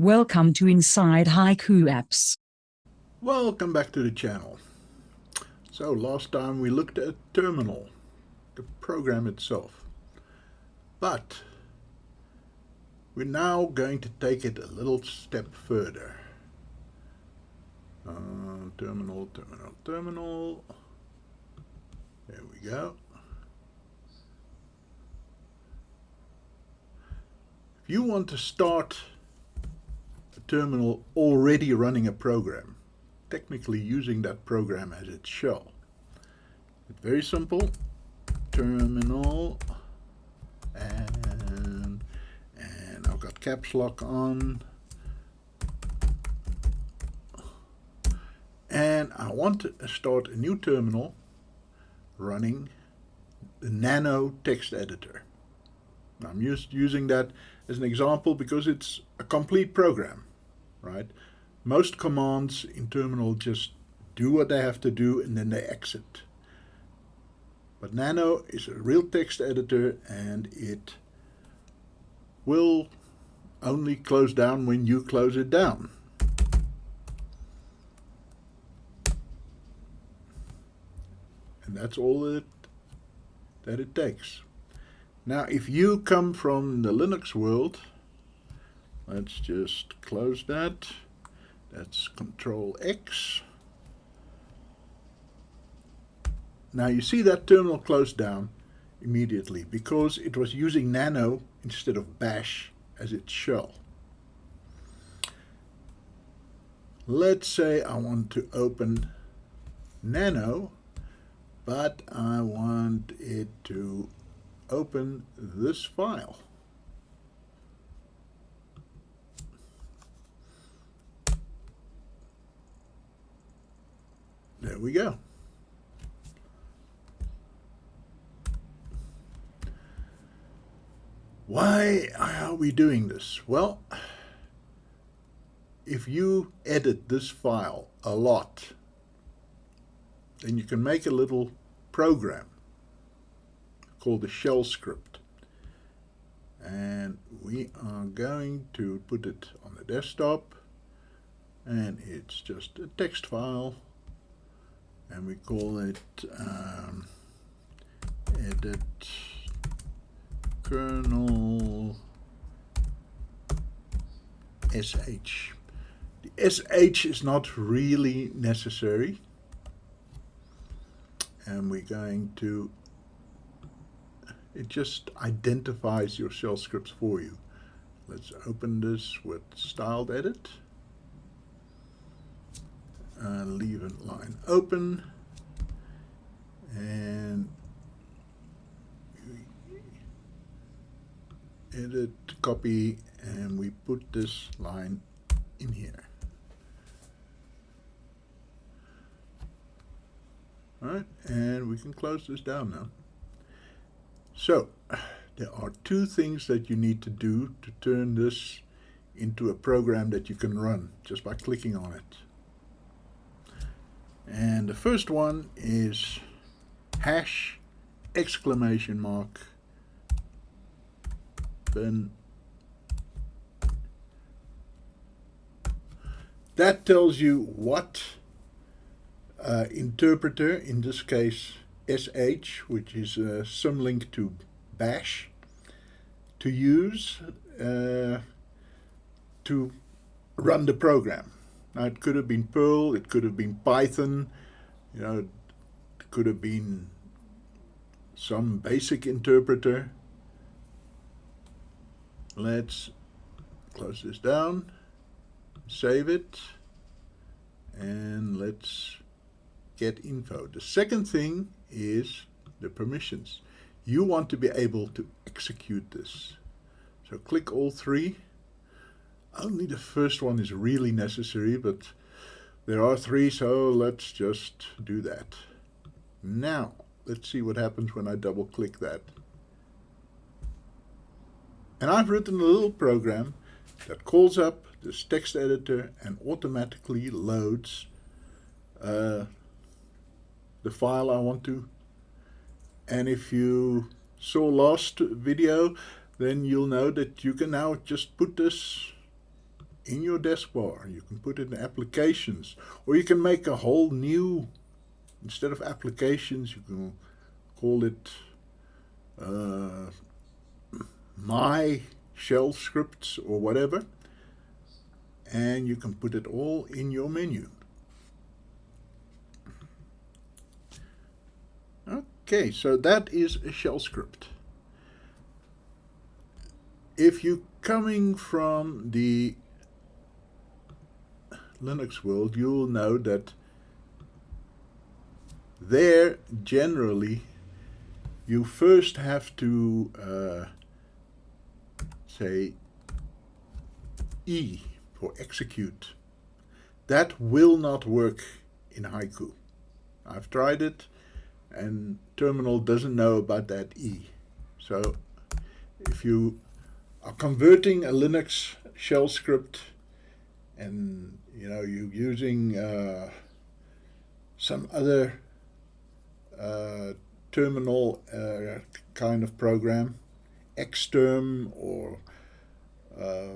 Welcome to Inside Haiku Apps. Welcome back to the channel. So last time we looked at Terminal, the program itself. But we're now going to take it a little step further. Terminal. There we go. If you want to start a terminal already running a program, technically using that program as its shell. It's very simple. Terminal, and I've got caps lock on, and I want to start a new terminal running the Nano text editor. I'm just using that as an example because it's a complete program, right? Most commands in Terminal just do what they have to do and then they exit. But Nano is a real text editor and it will only close down when you close it down. And that's all that it takes. Now, if you come from the Linux world, let's just close that. That's Control X. Now you see that terminal closed down immediately because it was using Nano instead of Bash as its shell. Let's say I want to open Nano, but I want it to open this file. There we go. Why are we doing this? Well, if you edit this file a lot, then you can make a little program called a shell script. And we are going to put it on the desktop, and it's just a text file. And we call it edit kernel sh. The sh is not really necessary, and we're going to, it just identifies your shell scripts for you. Let's open this with styled edit. Leave a line open, and edit, copy, and we put this line in here. All right, and we can close this down now. So there are two things that you need to do to turn this into a program that you can run just by clicking on it. And the first one is hash exclamation mark then. That tells you what interpreter, in this case sh, which is a symlink to bash, to use to run the program. Now, it could have been Perl, it could have been Python, it could have been some basic interpreter. Let's close this down, save it, and let's get info. The second thing is the permissions. You want to be able to execute this. So click all three. Only the first one is really necessary, but there are three, so let's just do that. Now, let's see what happens when I double click that. And I've written a little program that calls up this text editor and automatically loads the file I want to. And if you saw last video, then you'll know that you can now just put this in your desk bar. You can put it in applications, or you can make a whole new, instead of applications, you can call it my shell scripts or whatever, and you can put it all in your menu. Okay, so that is a shell script. If you're coming from the Linux world, you'll know that there generally you first have to say E for execute. That will not work in Haiku. I've tried it and terminal doesn't know about that E. So if you are converting a Linux shell script and you're using some other terminal kind of program, Xterm or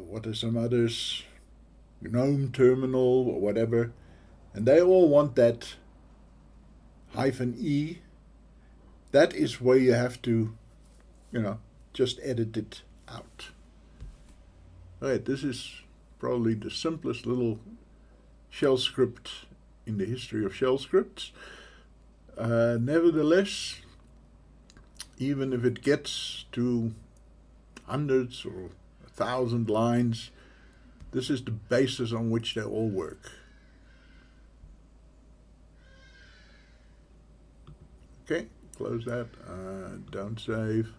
what are some others, GNOME terminal or whatever, and they all want that -E, that is where you have to, just edit it out. Alright, this is probably the simplest little shell script in the history of shell scripts. Nevertheless, even if it gets to hundreds or 1,000 lines, this is the basis on which they all work. Okay, close that, don't save.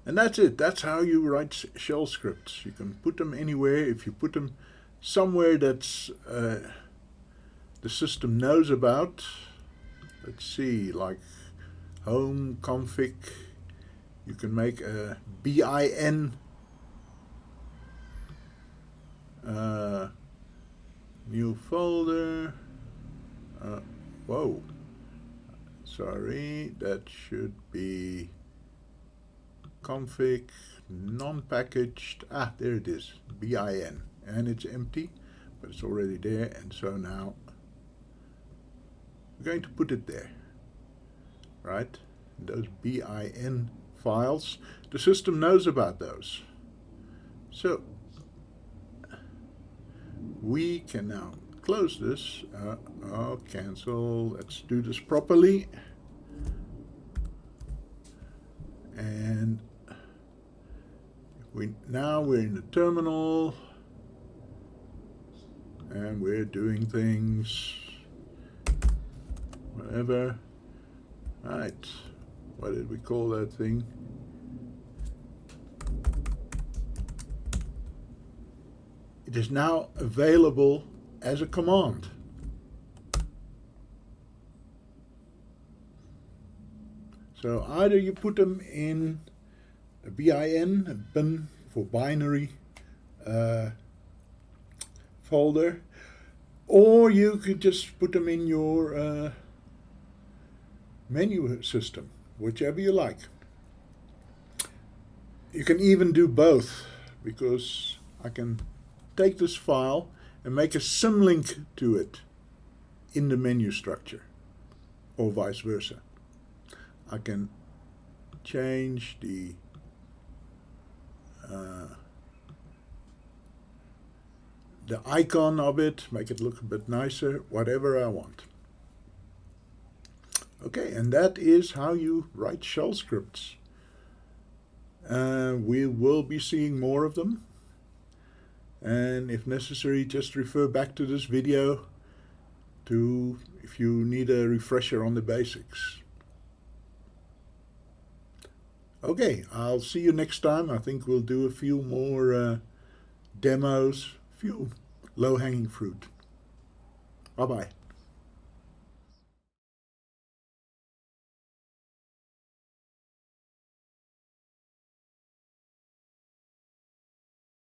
And that's it. That's how you write shell scripts. You can put them anywhere. If you put them somewhere that's the system knows about, let's see, like home config, you can make a bin new folder. Whoa, sorry, that should be config non-packaged. There it is, bin, and it's empty, but it's already there. And so now we're going to put it there, right? Those bin files, the system knows about those. So we can now close this. Cancel. Let's do this properly. And we're in the terminal, and we're doing things, whatever. Right, what did we call that thing? It is now available as a command. So either you put them in a bin, a bin for binary folder, or you could just put them in your menu system, whichever you like. You can even do both, because I can take this file and make a symlink to it in the menu structure, or vice versa. I can change the icon of it, make it look a bit nicer, whatever I want. Okay, and that is how you write shell scripts. We will be seeing more of them, and if necessary, just refer back to this video if you need a refresher on the basics. Okay, I'll see you next time. I think we'll do a few more demos, a few low-hanging fruit. Bye-bye.